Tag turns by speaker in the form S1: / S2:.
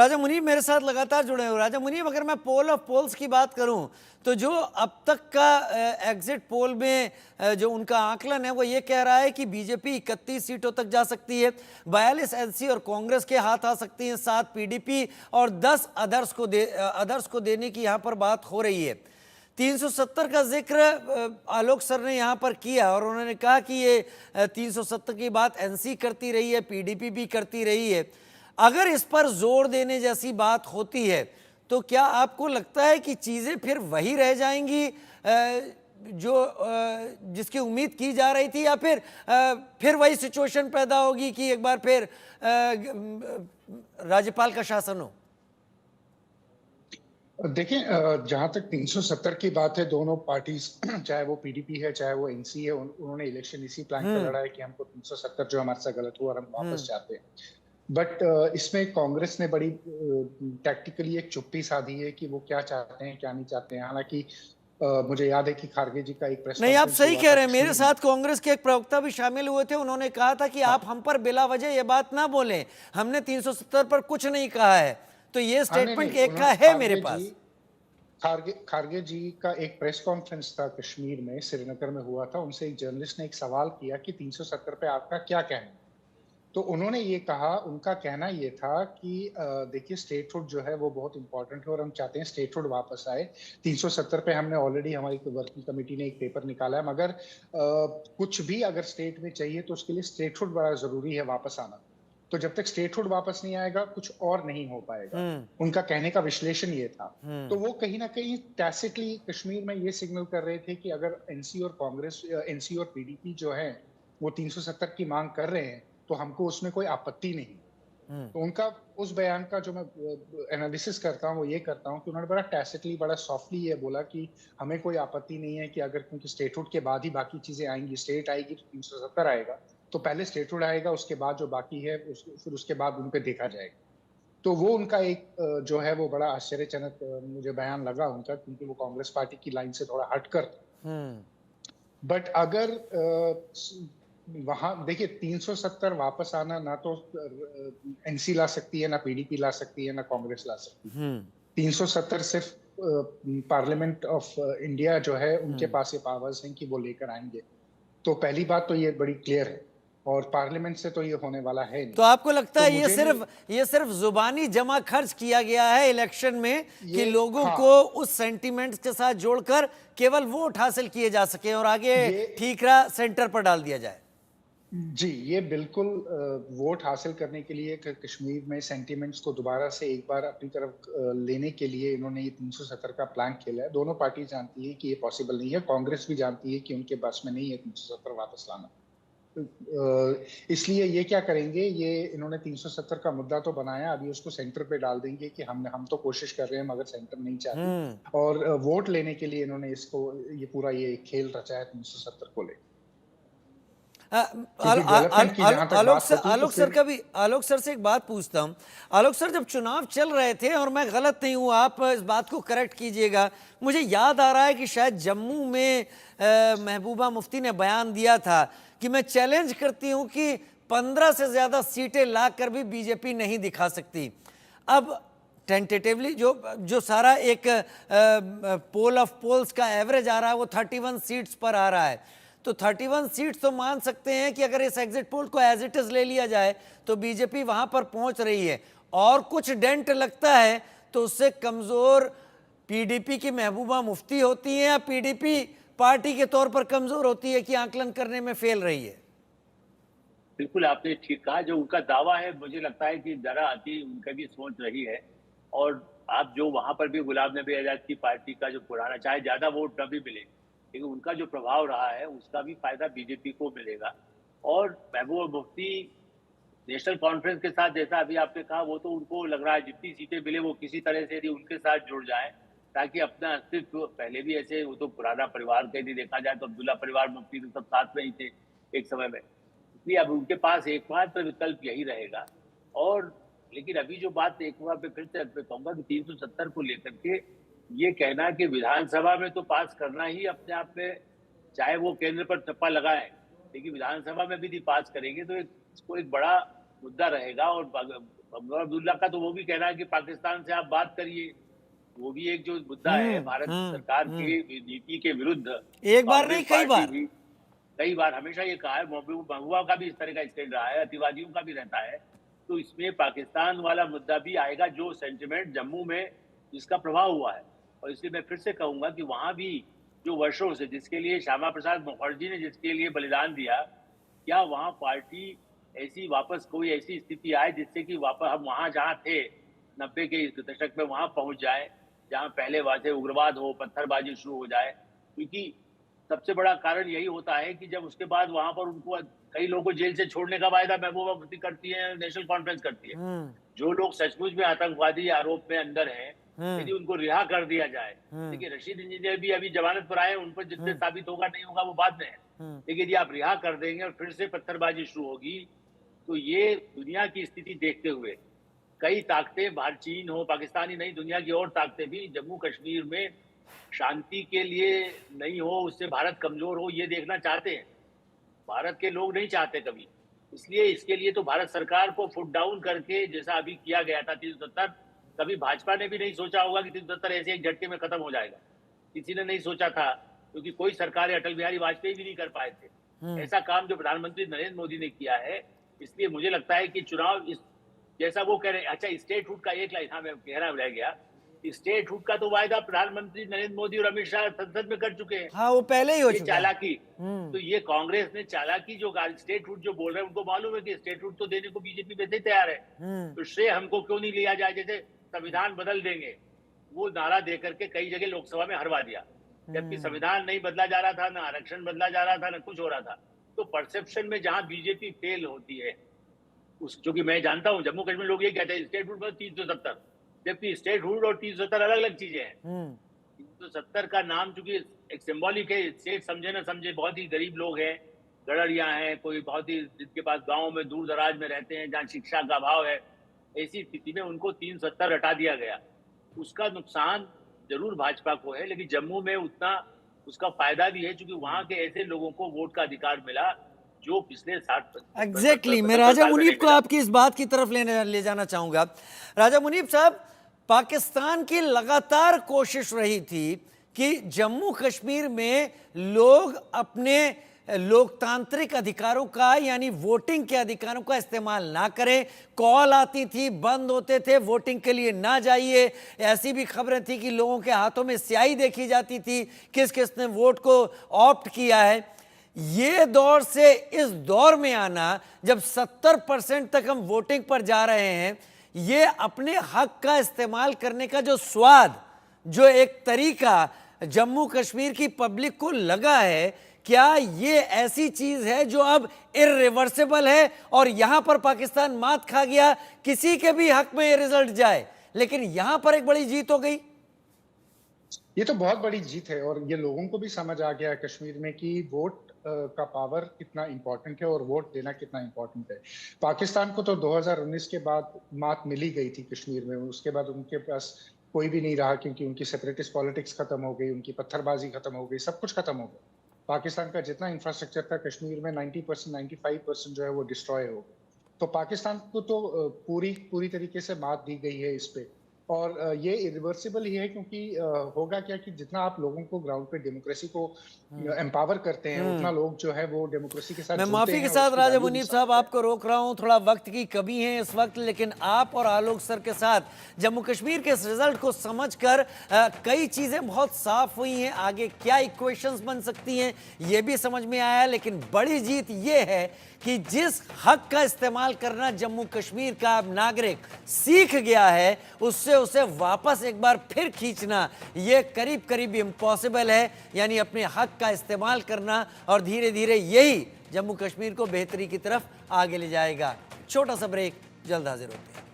S1: राजा मुनीब मेरे साथ लगातार जुड़े हो। राजा मुनीब, अगर मैं पोल ऑफ पोल्स की बात करूं तो जो अब तक का एग्जिट पोल में जो उनका आकलन है वो ये कह रहा है कि बीजेपी 31 सीटों तक जा सकती है, 42 एनसी और कांग्रेस के हाथ आ सकती हैं, 7 पीडीपी और 10 अदर्स को देने की यहां पर बात हो रही है। 370 का जिक्र आलोक सर ने यहाँ पर किया और उन्होंने कहा कि ये 370 की बात एनसी करती रही है, पीडीपी भी करती रही है। अगर इस पर जोर देने जैसी बात होती है तो क्या आपको लगता है कि चीजें फिर वही रह जाएंगी जो जिसकी उम्मीद की जा रही थी, या फिर वही सिचुएशन पैदा होगी कि एक बार फिर राज्यपाल का शासन हो?
S2: देखिए, जहां तक 370 की बात है, दोनों पार्टीज चाहे वो पीडीपी है चाहे वो एनसी है, उन्होंने इलेक्शन इसी प्लान पर लड़ा है कि हमको 370 जो हमारे साथ गलत हुआ और हम वापस चाहते हैं। बट इसमें कांग्रेस ने बड़ी टैक्टिकली एक चुप्पी साधी है कि वो क्या चाहते हैं क्या नहीं चाहते हैं। हालांकि मुझे याद है कि खारगे जी का एक प्रेस
S1: नहीं, आप
S2: कॉन्फ्रेंस
S1: सही
S2: हुआ
S1: कह
S2: था
S1: रहे हैं। मेरे
S2: कश्मीर में।
S1: साथ कांग्रेस के एक प्रवक्ता भी शामिल हुए थे। उन्होंने कहा था कि आप हम पर बिला वजह ये बात ना बोलें, हमने 370 पर कुछ नहीं कहा है। तो ये
S2: हाँ, नहीं
S1: स्टेटमेंट
S2: नहीं,
S1: एक का
S2: उन्होंने
S1: है मेरे पास।
S2: खारगे जी का एक प्रेस कॉन्फ्रेंस था कश्मीर में, श्रीनगर में हुआ था। उनसे एक जर्नलिस्ट ने एक सवाल किया कि 370 पे आपका क्या कहना है। तो उन्होंने ये कहा, उनका कहना ये था कि देखिए, स्टेटहुड जो है वो बहुत इंपॉर्टेंट है और हम चाहते हैं स्टेटहुड वापस आए। 370 पे हमने ऑलरेडी, हमारी वर्किंग कमेटी ने एक पेपर निकाला है, मगर कुछ भी अगर स्टेट में चाहिए तो उसके लिए स्टेटहुड बड़ा जरूरी है वापस आना। तो जब तक स्टेटहुड वापस नहीं आएगा कुछ और नहीं हो पाएगा। उनका कहने का विश्लेषण ये था। तो वो कहीं ना कहीं टैसिटली कश्मीर में ये सिग्नल कर रहे थे कि अगर एनसी और पीडीपी जो है वो 370 की मांग कर रहे हैं तो हमको उसमें कोई आपत्ति नहीं। तो उनका उस बयान का जो मैं एनालिसिस करता हूँ वो ये करता हूँ कि उन्होंने बड़ा टैसिटली, बड़ा सॉफ्टली ये बोला कि हमें कोई आपत्ति नहीं है कि अगर, क्योंकि स्टेटहुड के बाद ही बाकी चीजें आएंगी, स्टेट आएगी तो 370 आएगा, तो पहले स्टेटहुड आएगा, उसके बाद जो बाकी है फिर उसके बाद उन पे देखा जाएगा। तो वो उनका एक जो है वो बड़ा आश्चर्यजनक मुझे बयान लगा उनका, क्योंकि वो कांग्रेस पार्टी की लाइन से थोड़ा हटकर। बट अगर वहां देखिए, 370 वापस आना ना तो एनसी ला सकती है, ना पीडीपी ला सकती है, ना कांग्रेस ला सकती है। 370 सिर्फ पार्लियामेंट ऑफ इंडिया जो है उनके पास ये पावर्स हैं कि वो लेकर आएंगे। तो पहली बात तो ये बड़ी क्लियर है, और पार्लियामेंट से तो ये होने वाला है नहीं।
S1: तो आपको लगता
S2: तो
S1: है
S2: मुझे
S1: ये सिर्फ जुबानी जमा खर्च किया गया है इलेक्शन में कि लोगों
S2: हाँ,
S1: को उस सेंटिमेंट्स के साथ जोड़कर केवल वोट हासिल किए जा सके और आगे ठीकरा सेंटर पर डाल दिया जाए?
S2: जी, ये बिल्कुल वोट हासिल करने के लिए कश्मीर में सेंटिमेंट्स को दोबारा से एक बार अपनी तरफ लेने के लिए इन्होंने ये 370 का प्लान खेला है। दोनों पार्टी जानती है कि ये पॉसिबल नहीं है, कांग्रेस भी जानती है कि उनके बस में नहीं है 370 वापस लाना। इसलिए ये क्या करेंगे, ये इन्होंने 370 का मुद्दा तो बनाया, अभी उसको सेंटर पे डाल देंगे कि हम तो कोशिश कर रहे हैं मगर सेंटर नहीं चाहती, और वोट लेने के लिए इन्होंने इसको ये पूरा ये खेल रचा है 370 को लेकर।
S1: आलोक सर से एक बात पूछता हूं। आलोक सर, जब चुनाव चल रहे थे, और मैं गलत नहीं हूं, आप इस बात को करेक्ट कीजिएगा, मुझे याद आ रहा है कि शायद जम्मू में महबूबा मुफ्ती ने बयान दिया था कि मैं चैलेंज करती हूं कि 15 से ज्यादा सीटें लाकर भी बीजेपी नहीं दिखा सकती। अब टेंटेटिवली जो सारा एक पोल ऑफ पोल्स का एवरेज आ रहा है वो 31 सीट्स पर आ रहा है। तो 31 सीट्स तो मान सकते हैं कि अगर इस एग्जिट पोल को एज इट इज ले लिया जाए तो बीजेपी वहां पर पहुंच रही है, और कुछ डेंट लगता है तो उससे कमजोर पीडीपी की महबूबा मुफ्ती होती है, या पीडीपी पार्टी के तौर पर कमजोर होती है कि आकलन करने में फेल रही है?
S3: बिल्कुल, आपने ठीक कहा। जो उनका दावा है, मुझे लगता है कि जरा अति उनका भी सोच रही है। और आप जो वहां पर भी गुलाम नबी आजाद की पार्टी का जो पुराना, चाहे ज्यादा वोट न भी मिले लेकिन उनका जो प्रभाव रहा है उसका भी फायदा बीजेपी को मिलेगा। और महबूबा मुफ्ती नेशनल कॉन्फ्रेंस के साथ, जैसा अभी आपने कहा, वो तो उनको लग रहा है जितनी सीटें मिले वो किसी तरह से यदि उनके साथ जुड़ जाए ताकि अपना अस्तित्व, पहले भी ऐसे वो तो पुराना परिवार का यदि देखा जाए तो अब्दुल्ला परिवार, मुफ्ती तो सब साथ में ही थे एक समय में, इसलिए अब उनके पास एकमात्र विकल्प यही रहेगा। और लेकिन अभी जो बात एक बार फिर से कहूंगा कि 370 को लेकर के ये कहना कि विधानसभा में तो पास करना ही अपने आप में, चाहे वो केंद्र पर टप्पा लगाए लेकिन विधानसभा में भी यदि पास करेंगे तो इसको एक बड़ा मुद्दा रहेगा। और अब्दुल्ला का तो वो भी कह रहा है कि पाकिस्तान से आप बात करिए, वो भी एक जो मुद्दा है भारत सरकार की नीति के विरुद्ध।
S1: एक बार नहीं,
S3: कांग्रेस
S1: कई
S3: पार्टी
S1: बार।
S3: भी कई बार हमेशा ये कहा है, महबूबा का भी इस तरह का स्टैंड रहा है, अतिवादियों का भी रहता है। तो इसमें पाकिस्तान वाला मुद्दा भी आएगा, जो सेंटिमेंट जम्मू में जिसका प्रभाव हुआ है। और इसलिए मैं फिर से कहूंगा कि वहां भी जो वर्षों से जिसके लिए श्यामा प्रसाद मुखर्जी ने जिसके लिए बलिदान दिया, क्या वहां पार्टी ऐसी वापस कोई ऐसी स्थिति आए जिससे कि वापस हम वहां जहां थे 90 के दशक में वहां पहुंच जाए, जहां पहले वैसे उग्रवाद हो, पत्थरबाजी शुरू हो जाए। क्योंकि सबसे बड़ा कारण यही होता है कि जब उसके बाद वहां पर उनको कई लोगों को जेल से छोड़ने का वायदा महबूबा मुफ्ती करती है, नेशनल कॉन्फ्रेंस करती है। जो लोग सचमुच में आतंकवादी आरोप में अंदर हैं, यदि उनको रिहा कर दिया जाए, देखिए रशीद इंजीनियर भी अभी जमानत पर आए, उन पर जितने साबित होगा नहीं होगा वो बाद में है, लेकिन यदि आप रिहा कर देंगे और फिर से पत्थरबाजी शुरू होगी, तो ये दुनिया की स्थिति देखते हुए कई ताकतें, भारत, चीन हो, पाकिस्तान ही नहीं, दुनिया की और ताकतें भी जम्मू कश्मीर में शांति के लिए नहीं हो, उससे भारत कमजोर हो, ये देखना चाहते हैं। भारत के लोग नहीं चाहते कभी। इसलिए इसके लिए तो भारत सरकार को फुट डाउन करके, जैसा अभी किया गया था 370, कभी भाजपा ने भी नहीं सोचा होगा कि 370 ऐसे एक झटके में खत्म हो जाएगा। किसी ने नहीं सोचा था, क्योंकि कोई सरकार अटल बिहारी वाजपेयी भी नहीं कर पाए थे ऐसा काम जो प्रधानमंत्री नरेंद्र मोदी ने किया है। इसलिए मुझे लगता है कि चुनाव इस जैसा वो कह रहे हैं। अच्छा, स्टेटहुड का एक लाइन, हाँ मैं कहना रह गया, स्टेटहुड का तो वायदा प्रधानमंत्री नरेंद्र मोदी और अमित शाह संसद में कर चुके हैं।
S1: हाँ, वो पहले ही हो
S3: ये
S1: चुका है।
S3: चालाकी, तो ये कांग्रेस ने चालाकी जो स्टेटहुड जो बोल रहे हैं, उनको मालूम है कि स्टेटहुड तो देने को बीजेपी वैसे ही तैयार है, तो श्रेय हमको क्यों नहीं लिया जाए, जैसे संविधान बदल देंगे, वो नारा दे करके कई जगह लोकसभा में हरवा दिया, जबकि संविधान नहीं बदला जा रहा था, ना आरक्षण बदला जा रहा था, ना कुछ हो रहा था। तो परसेप्शन में जहां बीजेपी फेल होती है, उस जो कि मैं जानता हूं जम्मू कश्मीर लोग ये कहते हैं स्टेटहुड पर 370, जबकि स्टेटहुड और 370 अलग अलग चीजें हैं। 370 का नाम चूंकि एक सिंबॉलिक है, स्टेट समझे ना समझे, बहुत ही गरीब लोग हैं, गड़रिया हैं, कोई बहुत ही जिनके पास गाँव में दूर दराज में रहते हैं, जहाँ शिक्षा का अभाव है, ऐसी स्थिति में उनको 370 हटा दिया गया। उसका नुकसान जरूर भाजपा को है, लेकिन जम्मू में उतना उसका फायदा भी है, क्योंकि वहां के ऐसे लोगों को वोट का अधिकार मिला जो पिछले 60
S1: एग्जैक्टली मैं राजा मुनीब को आपकी इस बात की तरफ ले जाना चाहूंगा। राजा मुनीब साहब, पाकिस्तान की लगातार कोशिश रही थी कि जम्मू कश्मीर में लोग अपने लोकतांत्रिक अधिकारों का यानी वोटिंग के अधिकारों का इस्तेमाल ना करें। कॉल आती थी, बंद होते थे, वोटिंग के लिए ना जाइए। ऐसी भी खबरें थी कि लोगों के हाथों में स्याही देखी जाती थी, किस किस ने वोट को ऑप्ट किया है। ये दौर से इस दौर में आना, जब 70% तक हम वोटिंग पर जा रहे हैं, ये अपने हक का इस्तेमाल करने का जो स्वाद, जो एक तरीका जम्मू कश्मीर की पब्लिक को लगा है, क्या ये ऐसी चीज है जो अब इर्रिवर्सिबल है और यहां पर पाकिस्तान मात खा गया, किसी के भी हक में ये रिजल्ट जाए, लेकिन यहां पर एक बड़ी जीत हो गई?
S2: ये तो बहुत बड़ी जीत है और ये लोगों को भी समझ आ गया है कश्मीर में कि वोट का पावर कितना इंपॉर्टेंट है और वोट देना कितना इंपॉर्टेंट है। पाकिस्तान को तो 2019 के बाद मात मिली गई थी कश्मीर में, उसके बाद उनके पास कोई भी नहीं रहा, क्योंकि उनकी सेपरेटिस्ट पॉलिटिक्स खत्म हो गई, उनकी पत्थरबाजी खत्म हो गई, सब कुछ खत्म हो गया। पाकिस्तान का जितना इंफ्रास्ट्रक्चर था कश्मीर में 90% 95% जो है वो डिस्ट्रॉय हो गया। तो पाकिस्तान को तो पूरी तरीके से मात दी गई है इस पे, और ये इरिवर्सिबल ही है, क्योंकि होगा क्या कि जितना आप लोगों को ग्राउंड पे डेमोक्रेसी को एम्पावर करते हैं, उतना लोग जो है वो डेमोक्रेसी के साथ
S1: मैं
S2: जुड़ते
S1: माफी के
S2: हैं,
S1: साथ
S2: उसकी
S1: राजा
S2: वैल्यू भी
S1: मुनीब साहब आपको रोक रहा हूं, थोड़ा वक्त की कमी है इस वक्त, लेकिन आप और आलोक सर के साथ जम्मू कश्मीर के इस रिजल्ट को समझकर कई चीजें बहुत साफ हुई हैं। आगे क्या इक्वेशंस बन सकती हैं ये भी समझ में आया, लेकिन बड़ी जीत ये है कि जिस हक का इस्तेमाल करना जम्मू कश्मीर का अब नागरिक सीख गया है, उससे उसे वापस एक बार फिर खींचना ये करीब करीब इम्पॉसिबल है। यानी अपने हक का इस्तेमाल करना, और धीरे धीरे यही जम्मू कश्मीर को बेहतरी की तरफ आगे ले जाएगा। छोटा सा ब्रेक, जल्द हाजिर होते हैं।